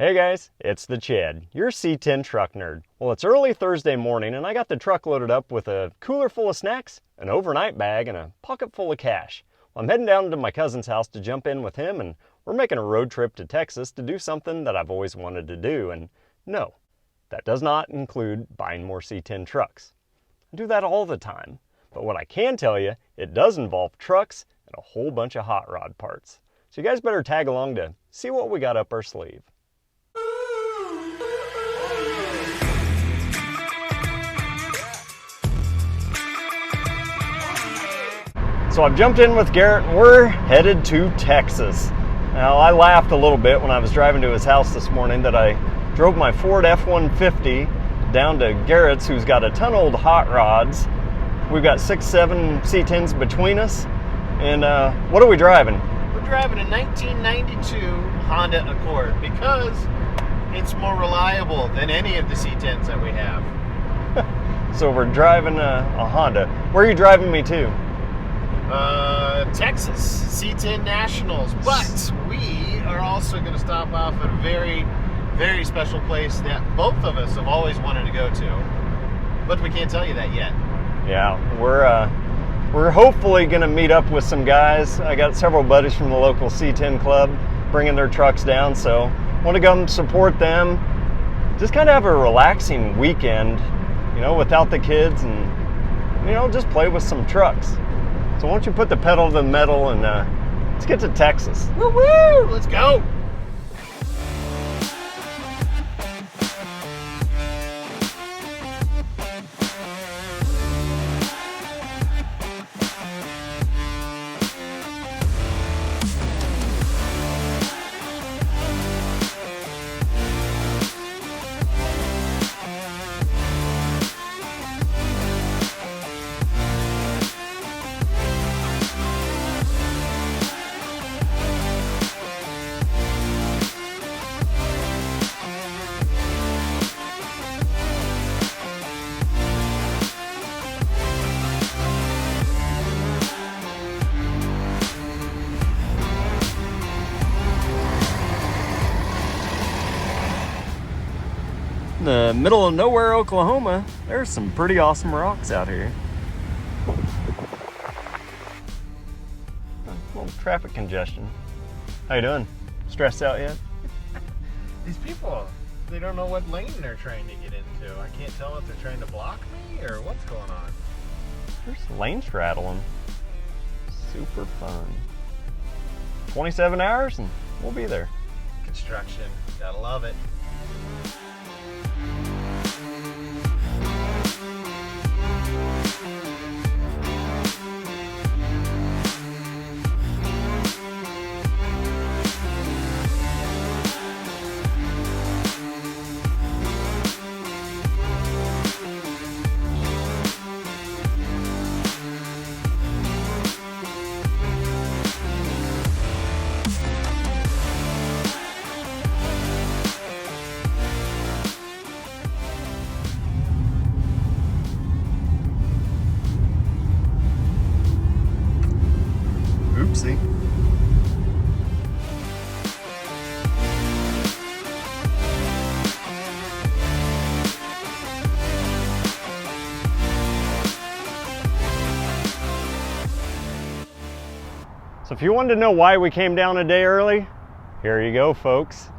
Hey guys, it's the Chad, your C10 truck nerd. Well, it's early Thursday morning and I got the truck loaded up with a cooler full of snacks, an overnight bag, and a pocket full of cash. Well, I'm heading down to my cousin's house to jump in with him, and we're making a road trip to Texas to do something that I've always wanted to do. And no, that does not include buying more C10 trucks. I do that all the time. But what I can tell you, it does involve trucks and a whole bunch of hot rod parts. So you guys better tag along to see what we got up our sleeve. So I've jumped in with Garrett and we're headed to Texas. Now I laughed a little bit when I was driving to his house this morning that I drove my Ford F-150 down to Garrett's, who's got a ton of old hot rods. We've got 6-7 C10s between us. And what are we driving? We're driving a 1992 Honda Accord because it's more reliable than any of the C10s that we have. So we're driving a Honda. Where are you driving me to? Texas, C10 Nationals, but we are also going to stop off at a very, very special place that both of us have always wanted to go to, but we can't tell you that yet. Yeah, we're hopefully going to meet up with some guys. I got several buddies from the local C10 club bringing their trucks down, so want to come support them. Just kind of have a relaxing weekend, you know, without the kids, and you know, just play with some trucks. So why don't you put the pedal to the metal and let's get to Texas. Woo woo! Let's go! In the middle of nowhere, Oklahoma, there's some pretty awesome rocks out here. A little traffic congestion. How you doing? Stressed out yet? These people, they don't know what lane they're trying to get into. I can't tell if they're trying to block me or what's going on. There's lane straddling. Super fun. 27 hours and we'll be there. Construction, gotta love it. Oopsie. So if you wanted to know why we came down a day early, here you go, folks.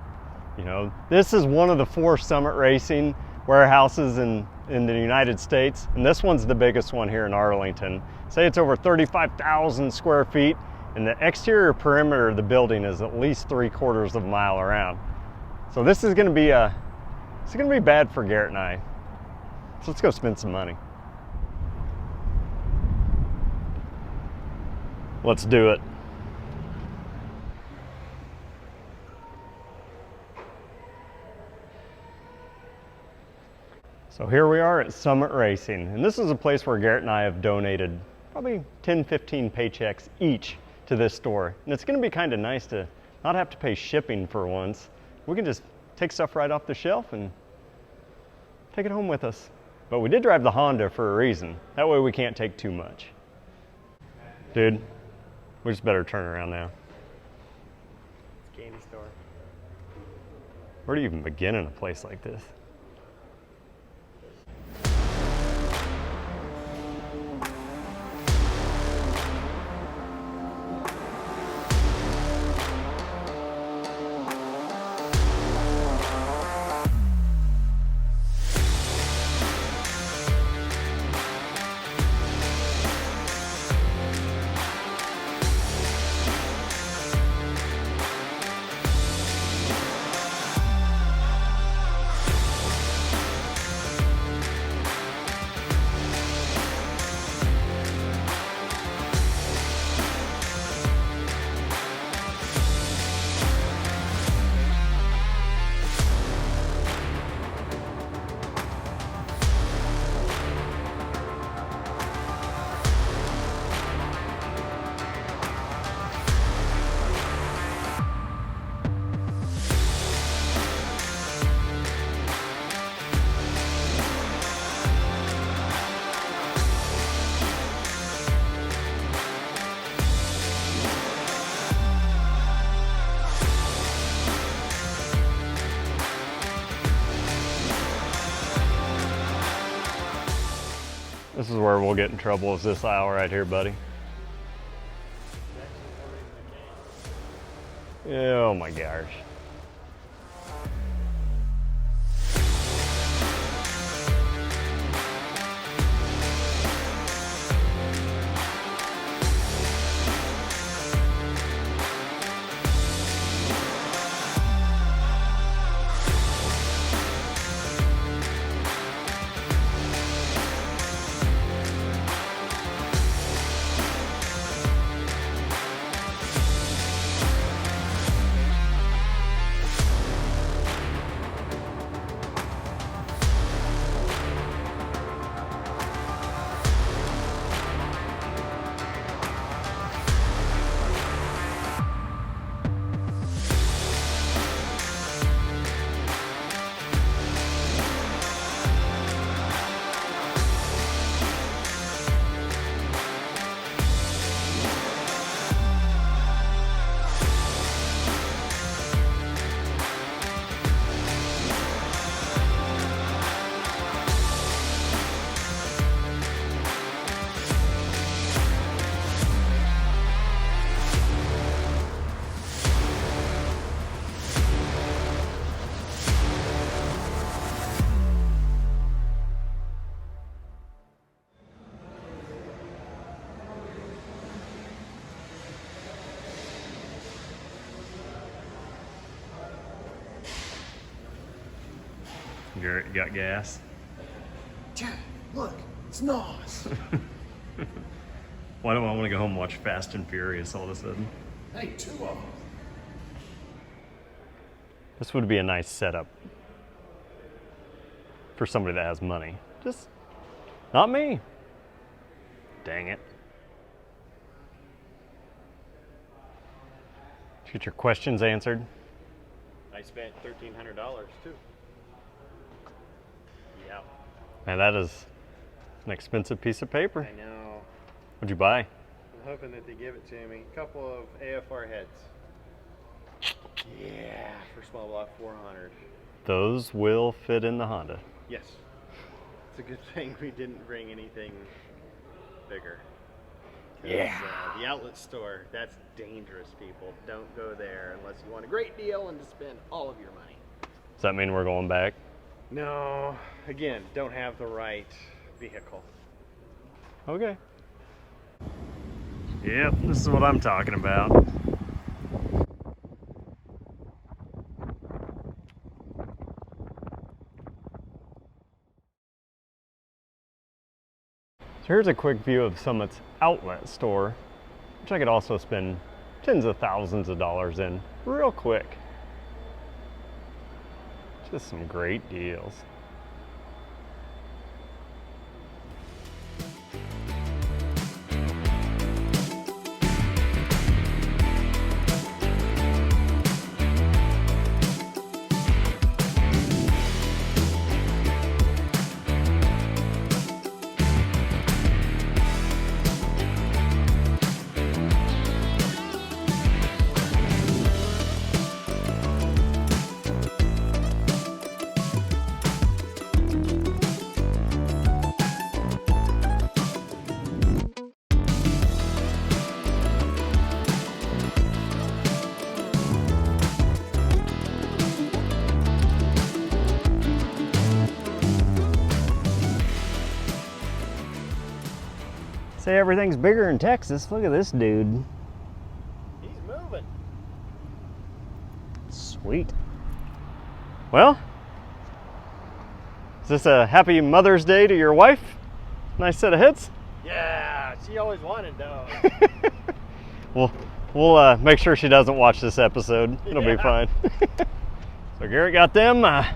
You know, this is one of the 4 Summit Racing warehouses in the United States, and this one's the biggest one here in Arlington. Say it's over 35,000 square feet, and the exterior perimeter of the building is at least 3/4 of a mile around. So this is going to be bad for Garrett and I. So let's go spend some money. Let's do it. So here we are at Summit Racing, and this is a place where Garrett and I have donated probably 10-15 paychecks each to this store. And it's going to be kind of nice to not have to pay shipping for once. We can just take stuff right off the shelf and take it home with us. But we did drive the Honda for a reason. That way we can't take too much. Dude, we just better turn around now. It's a candy store. Where do you even begin in a place like this? This is where we'll get in trouble, is this aisle right here, buddy. Oh my gosh. Garrett, you got gas? Dad, look, it's NOS. Why don't I want to go home and watch Fast and Furious all of a sudden? Hey, 2 of them. This would be a nice setup for somebody that has money. Just not me. Dang it. Did you get your questions answered? I spent $1,300 too. Yeah, Man, that is an expensive piece of paper. I know. What'd you buy? I'm hoping that they give it to me. A couple of AFR heads. Yeah, for small block 400. Those will fit in the Honda. Yes. It's a good thing we didn't bring anything bigger. 'Cause, the outlet store, that's dangerous, people. Don't go there unless you want a great deal and to spend all of your money. Does that mean we're going back? No, again, don't have the right vehicle. Okay. Yep, this is what I'm talking about. So here's a quick view of Summit's outlet store, which I could also spend tens of thousands of dollars in real quick. Just some great deals. Say everything's bigger in Texas. Look at this dude. He's moving. Sweet. Well, is this a happy Mother's Day to your wife? Nice set of hits? Yeah, she always wanted those. We'll make sure she doesn't watch this episode. It'll be fine. So Garrett got them. I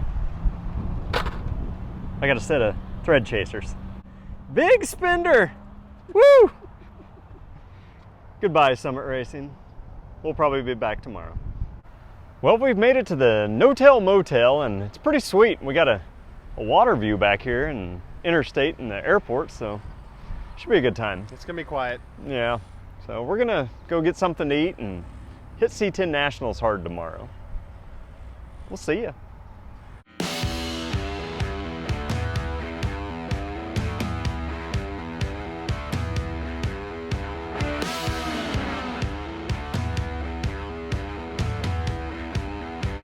got a set of thread chasers. Big spender! Woo! Goodbye, Summit Racing. We'll probably be back tomorrow. Well, we've made it to the No-Tail Motel, and it's pretty sweet. We got a water view back here and interstate and the airport, so should be a good time. It's gonna be quiet. Yeah, so we're gonna go get something to eat and hit C10 Nationals hard tomorrow. We'll see ya.